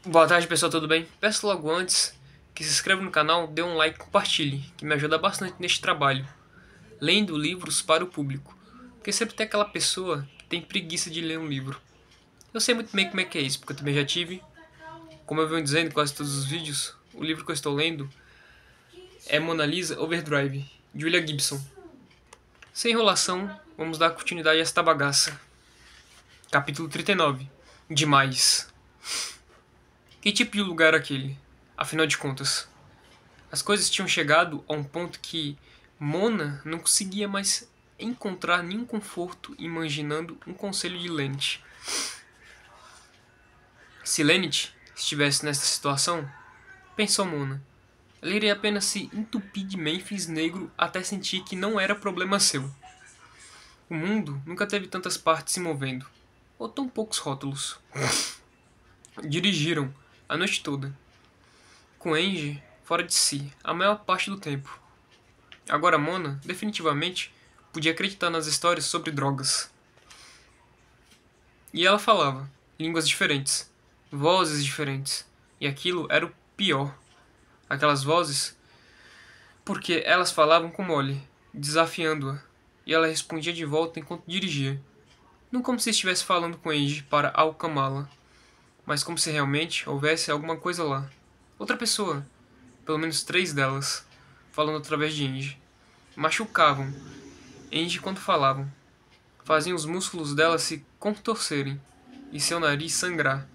Boa tarde, pessoal, tudo bem? Peço logo antes que se inscreva no canal, dê um like e compartilhe, que me ajuda bastante neste trabalho, lendo livros para o público, porque sempre tem aquela pessoa que tem preguiça de ler um livro. Eu sei muito bem como é que é isso, porque eu também já tive, como eu venho dizendo em quase todos os vídeos, o livro que eu estou lendo é Mona Lisa Overdrive, de William Gibson. Sem enrolação, vamos dar continuidade a esta bagaça. Capítulo 39. Demais. Que tipo de lugar era aquele? Afinal de contas, as coisas tinham chegado a um ponto que Mona não conseguia mais encontrar nenhum conforto imaginando um conselho de Lennit. Se Lennit estivesse nessa situação, pensou Mona, ela iria apenas se entupir de Memphis negro até sentir que não era problema seu. O mundo nunca teve tantas partes se movendo, ou tão poucos rótulos. Dirigiram a noite toda, com Angie fora de si a maior parte do tempo. Agora Mona, definitivamente, podia acreditar nas histórias sobre drogas. E ela falava línguas diferentes, vozes diferentes, e aquilo era o pior. Aquelas vozes, porque elas falavam com Molly, desafiando-a, e ela respondia de volta enquanto dirigia. Não como se estivesse falando com Angie para acalmá-la, mas como se realmente houvesse alguma coisa lá. Outra pessoa, pelo menos 3 delas, falando através de Angie. Machucavam Angie quando falavam. Faziam os músculos dela se contorcerem e seu nariz sangrar,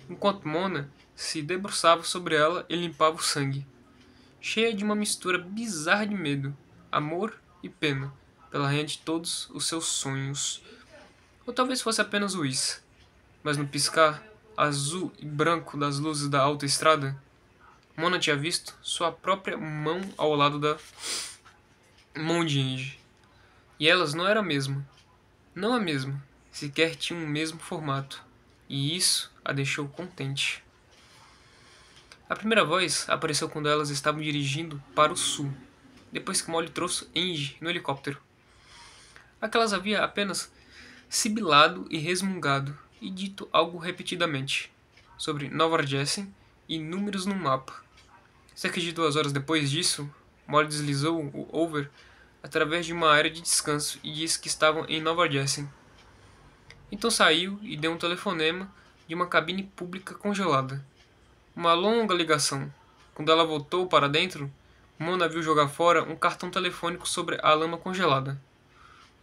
enquanto Mona se debruçava sobre ela e limpava o sangue, cheia de uma mistura bizarra de medo, amor e pena pela rainha de todos os seus sonhos. Ou talvez fosse apenas o Whis, mas no piscar azul e branco das luzes da autoestrada, Mona tinha visto sua própria mão ao lado da mão de Angie. E elas não eram a mesma. Não a mesma. Sequer tinham o mesmo formato. E isso a deixou contente. A primeira voz apareceu quando elas estavam dirigindo para o sul, depois que Molly trouxe Angie no helicóptero. Aquelas havia apenas sibilado e resmungado, e dito algo repetidamente, sobre Nova Jersey e números no mapa. Cerca de 2 horas depois disso, Molly deslizou o over através de uma área de descanso e disse que estavam em Nova Jersey. Então saiu e deu um telefonema de uma cabine pública congelada. Uma longa ligação. Quando ela voltou para dentro, Mona viu jogar fora um cartão telefônico sobre a lama congelada.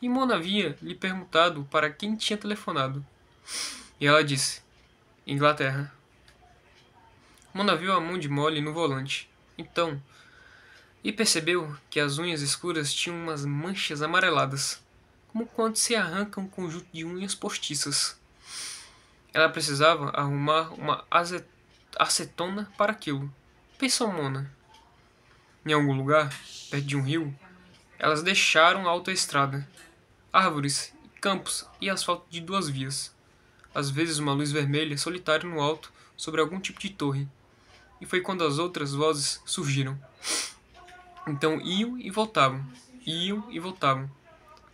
E Mona havia lhe perguntado para quem tinha telefonado. E ela disse: Inglaterra. Mona viu a mão de Molly no volante. Então, e percebeu que as unhas escuras tinham umas manchas amareladas, como quando se arranca um conjunto de unhas postiças. Ela precisava arrumar uma acetona para aquilo, pensou Mona. Em algum lugar, perto de um rio, elas deixaram a autoestrada, árvores, campos e asfalto de 2 vias. Às vezes uma luz vermelha solitária no alto sobre algum tipo de torre. E foi quando as outras vozes surgiram. Então iam e voltavam, iam e voltavam.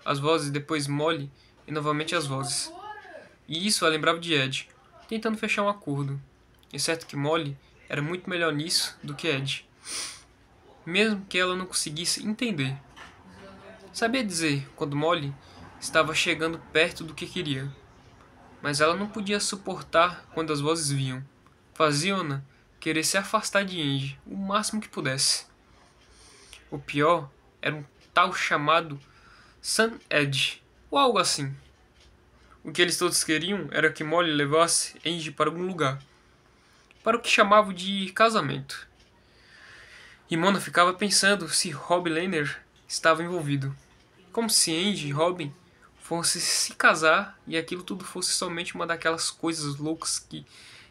As vozes, depois Molly e novamente as vozes. E isso a lembrava de Ed, tentando fechar um acordo. Exceto que Molly era muito melhor nisso do que Ed. Mesmo que ela não conseguisse entender. Sabia dizer quando Molly estava chegando perto do que queria. Mas ela não podia suportar quando as vozes vinham. Faziam-na querer se afastar de Angie o máximo que pudesse. O pior era um tal chamado Sam Ed, ou algo assim. O que eles todos queriam era que Molly levasse Angie para algum lugar, para o que chamavam de casamento. E Mona ficava pensando se Rob Lehner estava envolvido, como se Angie e Robin fossem se casar e aquilo tudo fosse somente uma daquelas coisas loucas que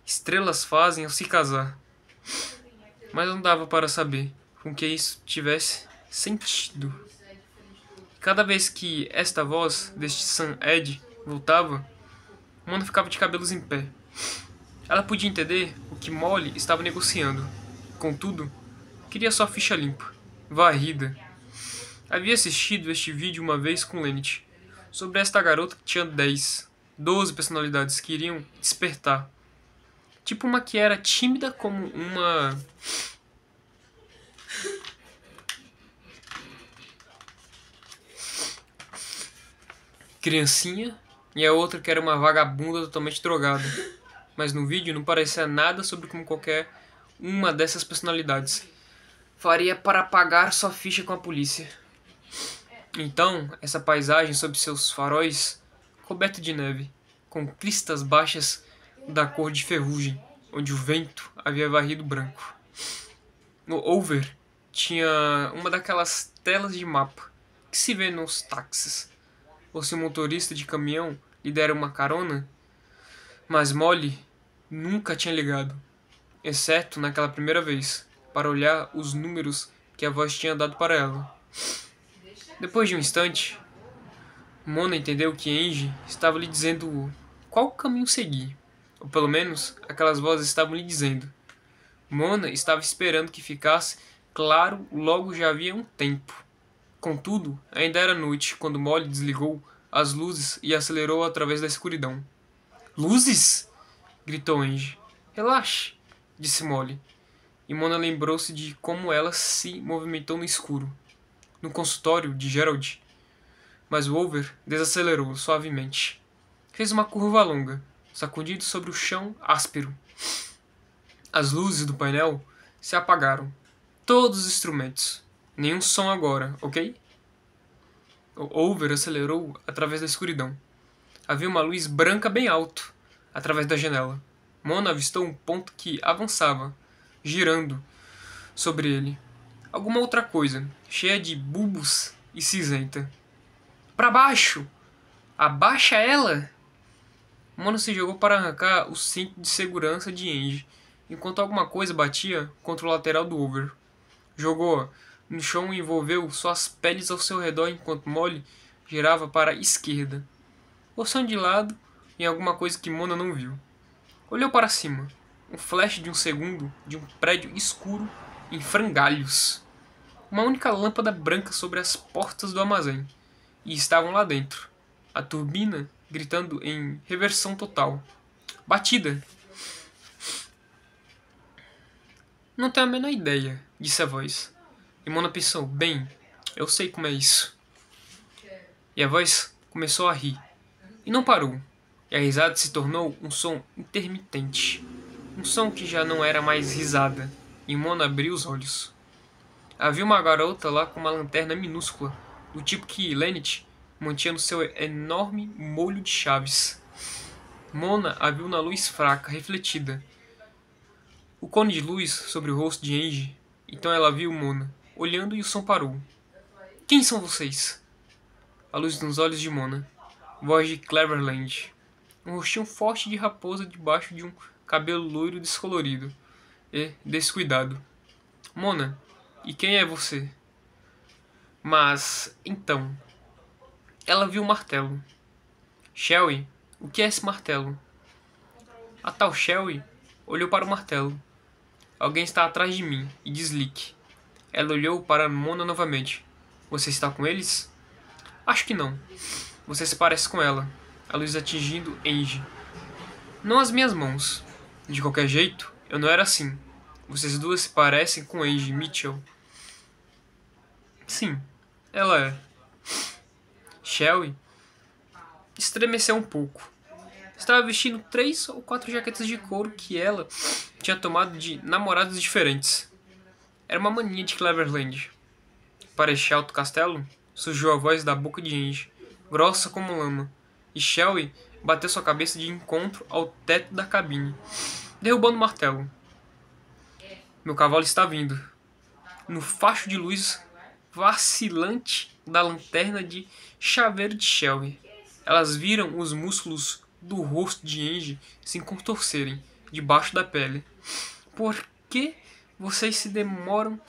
estrelas fazem ao se casar. Mas não dava para saber com que isso tivesse sentido. Cada vez que esta voz deste Sam Ed voltava, Mona ficava de cabelos em pé. Ela podia entender o que Molly estava negociando. Contudo, queria sua ficha limpa, varrida. Havia assistido este vídeo uma vez com Lennit, sobre esta garota que tinha 10, 12 personalidades que iriam despertar. Tipo uma que era tímida como uma criancinha e a outra que era uma vagabunda totalmente drogada. Mas no vídeo não parecia nada sobre como qualquer uma dessas personalidades faria para pagar sua ficha com a polícia. Então, essa paisagem sob seus faróis, coberta de neve, com cristas baixas da cor de ferrugem, onde o vento havia varrido branco. No over tinha uma daquelas telas de mapa que se vê nos táxis, ou se o motorista de caminhão lhe dera uma carona, mas Molly nunca tinha ligado, exceto naquela primeira vez, para olhar os números que a voz tinha dado para ela. Depois de um instante, Mona entendeu que Angie estava lhe dizendo qual caminho seguir, ou pelo menos aquelas vozes estavam lhe dizendo. Mona estava esperando que ficasse claro logo já havia um tempo. Contudo, ainda era noite quando Molly desligou as luzes e acelerou através da escuridão. Luzes? Gritou Angie. Relaxe, disse Molly. E Mona lembrou-se de como ela se movimentou no escuro, no consultório de Gerald. Mas o Over desacelerou suavemente. Fez uma curva longa, sacudido sobre o chão áspero. As luzes do painel se apagaram. Todos os instrumentos. Nenhum som agora, ok? O Over acelerou através da escuridão. Havia uma luz branca bem alto, através da janela. Mona avistou um ponto que avançava, girando sobre ele. Alguma outra coisa, cheia de bulbos e cinzenta. Para baixo! Abaixa ela! Mona se jogou para arrancar o cinto de segurança de Angie, enquanto alguma coisa batia contra o lateral do Over. Jogou-a no chão e envolveu suas peles ao seu redor enquanto Molly girava para a esquerda, orçando de lado em alguma coisa que Mona não viu. Olhou para cima. Um flash de um segundo de um prédio escuro em frangalhos. Uma única lâmpada branca sobre as portas do armazém. E estavam lá dentro. A turbina gritando em reversão total. Batida! Não tenho a menor ideia, disse a voz. E Mona pensou, bem, eu sei como é isso. E a voz começou a rir. E não parou. E a risada se tornou um som intermitente. Um som que já não era mais risada. E Mona abriu os olhos. Havia uma garota lá com uma lanterna minúscula, do tipo que Lenneth mantinha no seu enorme molho de chaves. Mona a viu na luz fraca, refletida. O cone de luz sobre o rosto de Angie. Então ela viu Mona, olhando e o som parou. Quem são vocês? A luz nos olhos de Mona. Voz de Cleverland. Um rostinho forte de raposa debaixo de um cabelo loiro descolorido e descuidado. Mona, e quem é você? Mas, então... Ela viu o martelo. Shelly, o que é esse martelo? A tal Shelly olhou para o martelo. Alguém está atrás de mim, e desligue. Ela olhou para Mona novamente. Você está com eles? Acho que não. Você se parece com ela. A luz atingindo Angie. Não as minhas mãos. De qualquer jeito, eu não era assim. Vocês duas se parecem com Angie Mitchell. Sim, ela é. Shelly estremeceu um pouco. Estava vestindo 3 ou 4 jaquetas de couro que ela tinha tomado de namorados diferentes. Era uma mania de Cleverland. Para este alto castelo, surgiu a voz da boca de Angie, grossa como lama, e Shelly bateu sua cabeça de encontro ao teto da cabine, derrubando o martelo. Meu cavalo está vindo. No facho de luz vacilante da lanterna de chaveiro de Shelly, elas viram os músculos do rosto de Angie se contorcerem debaixo da pele. Por que vocês se demoram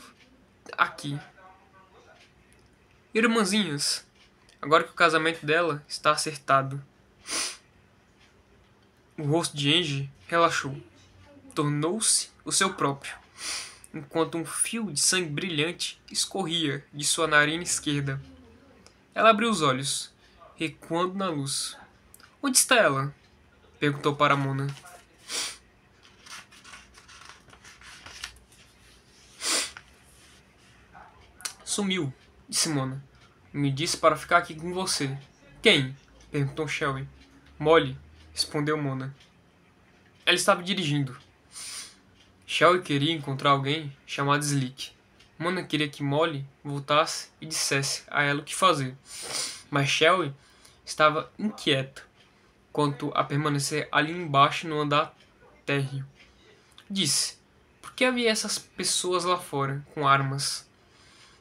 aqui? Irmãzinhas, agora que o casamento dela está acertado. O rosto de Angie relaxou. Tornou-se o seu próprio, enquanto um fio de sangue brilhante escorria de sua narina esquerda. Ela abriu os olhos, recuando na luz. Onde está ela? Perguntou para Mona. Sumiu, disse Mona. Me disse para ficar aqui com você. Quem? Perguntou Shelby. Molly, respondeu Mona. Ela estava dirigindo. Shelby queria encontrar alguém chamado Slick. Mona queria que Molly voltasse e dissesse a ela o que fazer. Mas Shelby estava inquieta quanto a permanecer ali embaixo no andar térreo. Disse, por que havia essas pessoas lá fora, com armas?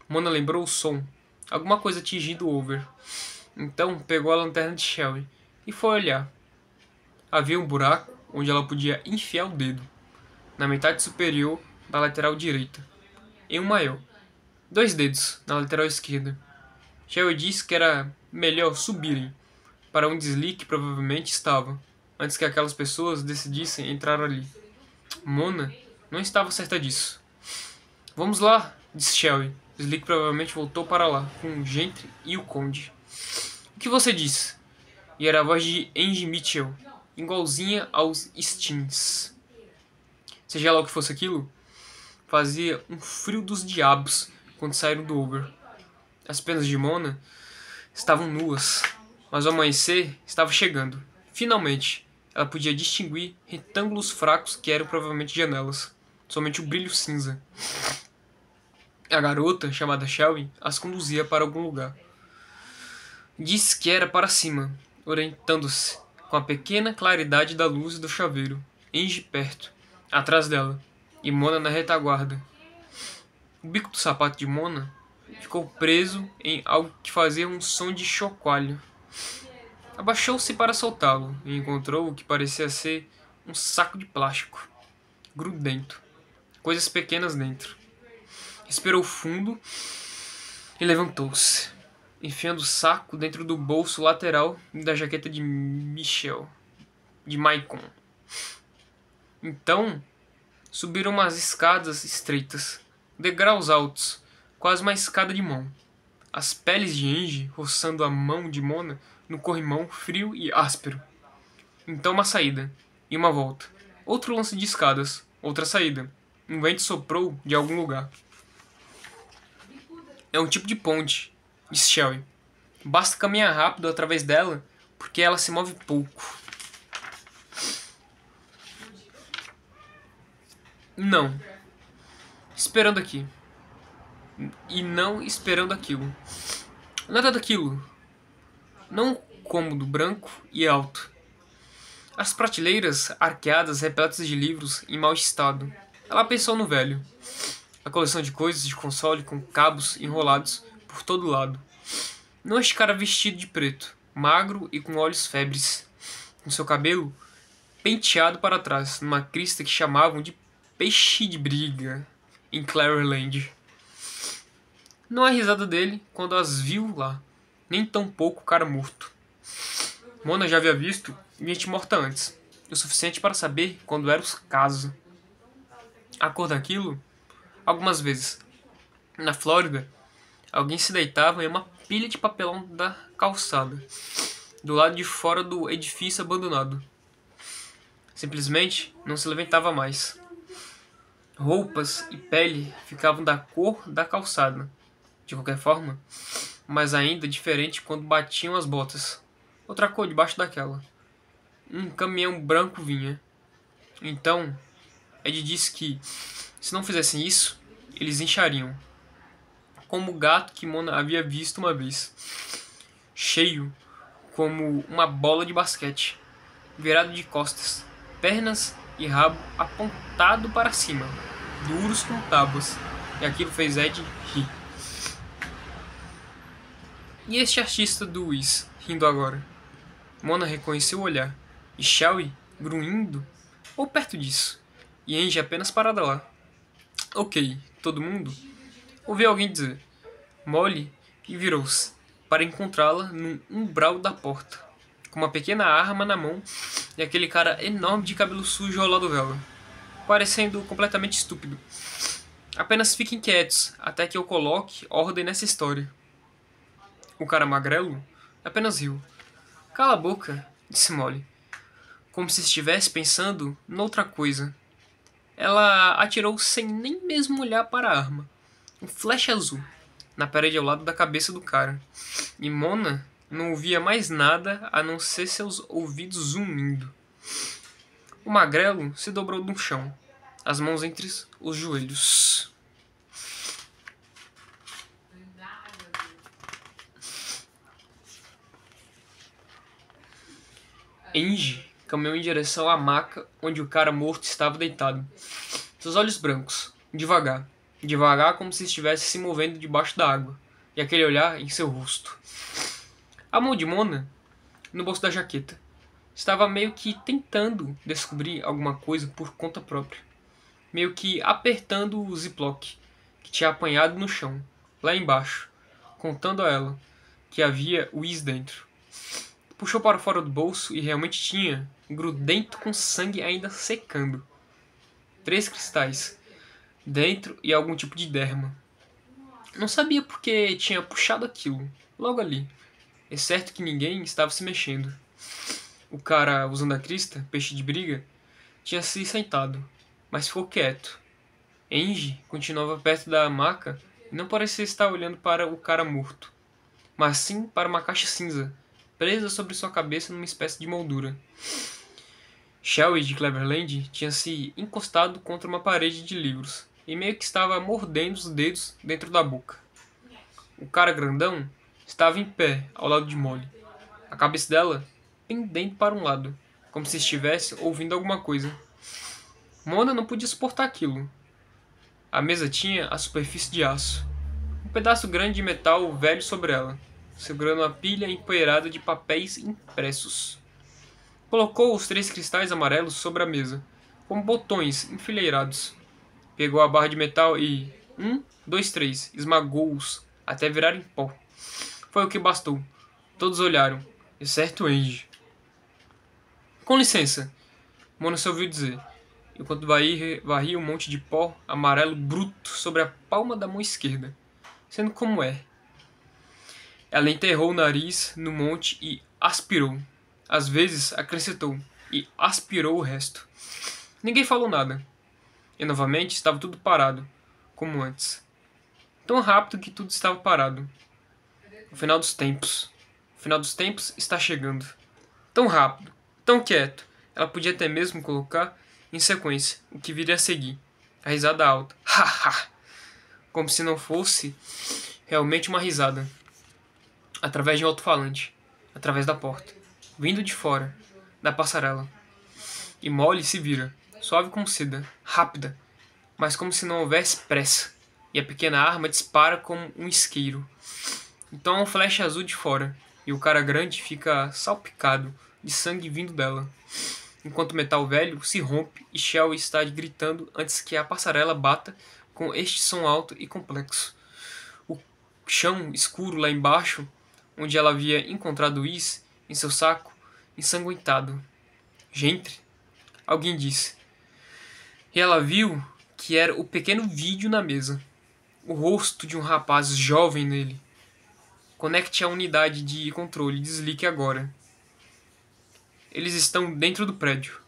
Mona lembrou o som, alguma coisa atingindo Over. Então pegou a lanterna de Shelby e foi olhar. Havia um buraco onde ela podia enfiar o dedo, na metade superior da lateral direita, e um maior. 2 dedos na lateral esquerda. Shelby disse que era melhor subirem para onde Slick provavelmente estava, antes que aquelas pessoas decidissem entrar ali. Mona não estava certa disso. Vamos lá, disse Shelby. Slick provavelmente voltou para lá, com o Gentry e o Conde. O que você disse? E era a voz de Angie Mitchell, igualzinha aos Steens. Seja lá o que fosse aquilo, fazia um frio dos diabos quando saíram do Over. As pernas de Mona estavam nuas, mas o amanhecer estava chegando. Finalmente, ela podia distinguir retângulos fracos que eram provavelmente janelas. Somente o brilho cinza. A garota, chamada Shelby, as conduzia para algum lugar. Disse que era para cima, orientando-se com a pequena claridade da luz do chaveiro. Angie perto, atrás dela, e Mona na retaguarda. O bico do sapato de Mona ficou preso em algo que fazia um som de chocalho. Abaixou-se para soltá-lo e encontrou o que parecia ser um saco de plástico, grudento, coisas pequenas dentro. Respirou fundo e levantou-se, enfiando o saco dentro do bolso lateral da jaqueta de Maicon. Então, subiram umas escadas estreitas, degraus altos, quase uma escada de mão. As peles de Angie roçando a mão de Mona no corrimão frio e áspero. Então uma saída, e uma volta. Outro lance de escadas, outra saída. Um vento soprou de algum lugar. É um tipo de ponte, disse Shelby. Basta caminhar rápido através dela, porque ela se move pouco. Não. Esperando aqui. E não esperando aquilo. Nada daquilo. Não um cômodo branco e alto. As prateleiras arqueadas repletas de livros em mau estado. Ela pensou no velho. A coleção de coisas de console com cabos enrolados por todo lado. Não este cara vestido de preto, magro e com olhos febres, com seu cabelo penteado para trás, numa crista que chamavam de peixe de briga em Clareland. Não há risada dele quando as viu lá, nem tampouco o cara morto. Mona já havia visto gente morta antes, o suficiente para saber quando era o caso. A cor daquilo, algumas vezes. Na Flórida, alguém se deitava em uma pilha de papelão da calçada, do lado de fora do edifício abandonado. Simplesmente não se levantava mais. Roupas e pele ficavam da cor da calçada, de qualquer forma, mas ainda diferente quando batiam as botas. Outra cor debaixo daquela. Um caminhão branco vinha. Então, Ed disse que, se não fizessem isso, eles inchariam. Como o gato que Mona havia visto uma vez. Cheio, como uma bola de basquete. Virado de costas, pernas e rabo apontado para cima. Duros como tábuas. E aquilo fez Ed rir. E este artista do Wiz, rindo agora? Mona reconheceu o olhar. E Shelby, grunhindo, ou perto disso. E Angie apenas parada lá. Ok, todo mundo? Ouviu alguém dizer. Molly e virou-se, para encontrá-la num umbral da porta, com uma pequena arma na mão e aquele cara enorme de cabelo sujo ao lado dela, parecendo completamente estúpido. Apenas fiquem quietos, até que eu coloque ordem nessa história. O cara magrelo apenas riu. Cala a boca, disse Molly, como se estivesse pensando noutra coisa. Ela atirou sem nem mesmo olhar para a arma. Um flash azul, na parede ao lado da cabeça do cara. E Mona não ouvia mais nada a não ser seus ouvidos zunindo. O magrelo se dobrou no chão, as mãos entre os joelhos. Angie caminhou em direção à maca onde o cara morto estava deitado. Seus olhos brancos, devagar, devagar como se estivesse se movendo debaixo da água, e aquele olhar em seu rosto. A mão de Mona, no bolso da jaqueta, estava meio que tentando descobrir alguma coisa por conta própria. Meio que apertando o ziplock que tinha apanhado no chão, lá embaixo, contando a ela que havia whis dentro. Puxou para fora do bolso e realmente tinha, grudento com sangue ainda secando. 3 cristais, dentro e algum tipo de derma. Não sabia por que tinha puxado aquilo, logo ali, exceto que ninguém estava se mexendo. O cara, usando a crista, peixe de briga, tinha se sentado, mas ficou quieto. Angie continuava perto da maca e não parecia estar olhando para o cara morto, mas sim para uma caixa cinza, presa sobre sua cabeça numa espécie de moldura. Shelby de Cleverland tinha se encostado contra uma parede de livros e meio que estava mordendo os dedos dentro da boca. O cara grandão estava em pé ao lado de Molly, a cabeça dela pendendo para um lado, como se estivesse ouvindo alguma coisa. Mona não podia suportar aquilo. A mesa tinha a superfície de aço, um pedaço grande de metal velho sobre ela, segurando uma pilha empoeirada de papéis impressos. Colocou os 3 cristais amarelos sobre a mesa, como botões enfileirados. Pegou a barra de metal e, 1, 2, 3, esmagou-os até virarem pó. Foi o que bastou. Todos olharam, exceto Angie. Com licença, Mona se ouviu dizer, enquanto varria um monte de pó amarelo bruto sobre a palma da mão esquerda, sendo como é. Ela enterrou o nariz no monte e aspirou. Às vezes acrescentou e aspirou o resto. Ninguém falou nada. E novamente estava tudo parado, como antes. Tão rápido que tudo estava parado. O final dos tempos. O final dos tempos está chegando. Tão rápido, tão quieto. Ela podia até mesmo colocar em sequência o que viria a seguir. A risada alta. Ha ha! Como se não fosse realmente uma risada. Através de um alto-falante. Através da porta. Vindo de fora. Da passarela. E Molly se vira. Suave como seda. Rápida. Mas como se não houvesse pressa. E a pequena arma dispara como um isqueiro. Então há um flash azul de fora. E o cara grande fica salpicado de sangue vindo dela. Enquanto o metal velho se rompe e Shell está gritando antes que a passarela bata com este som alto e complexo. O chão escuro lá embaixo, onde ela havia encontrado Whis em seu saco, ensanguentado. Gente, alguém disse. E ela viu que era o pequeno vídeo na mesa. O rosto de um rapaz jovem nele. Conecte a unidade de controle e desligue agora. Eles estão dentro do prédio.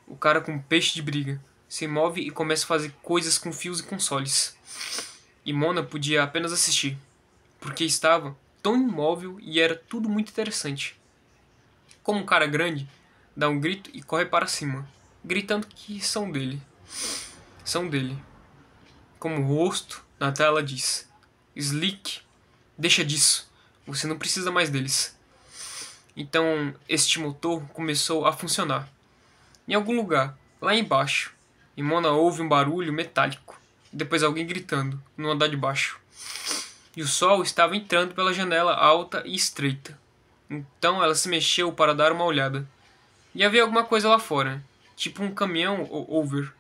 O cara com peixe de briga se move e começa a fazer coisas com fios e consoles. E Mona podia apenas assistir, porque estava tão imóvel e era tudo muito interessante. Como um cara grande dá um grito e corre para cima, gritando que são dele. São dele. Como o rosto na tela diz: Slick, deixa disso. Você não precisa mais deles. Então este motor começou a funcionar. Em algum lugar, lá embaixo, e Mona ouve um barulho metálico. Depois alguém gritando, no andar de baixo. E o sol estava entrando pela janela alta e estreita. Então ela se mexeu para dar uma olhada. E havia alguma coisa lá fora, tipo um caminhão ou over.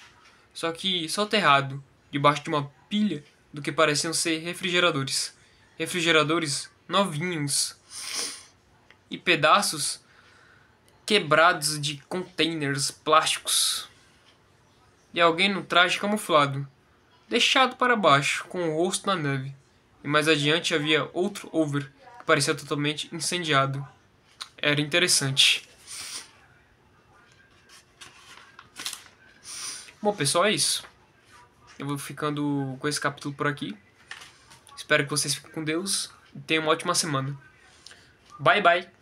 Só que soterrado, debaixo de uma pilha do que pareciam ser refrigeradores. Refrigeradores novinhos. E pedaços quebrados de containers plásticos. E alguém no traje camuflado, deixado para baixo, com o rosto na neve. E mais adiante havia outro over que parecia totalmente incendiado. Era interessante. Bom, pessoal, é isso. Eu vou ficando com esse capítulo por aqui. Espero que vocês fiquem com Deus e tenham uma ótima semana. Bye, bye!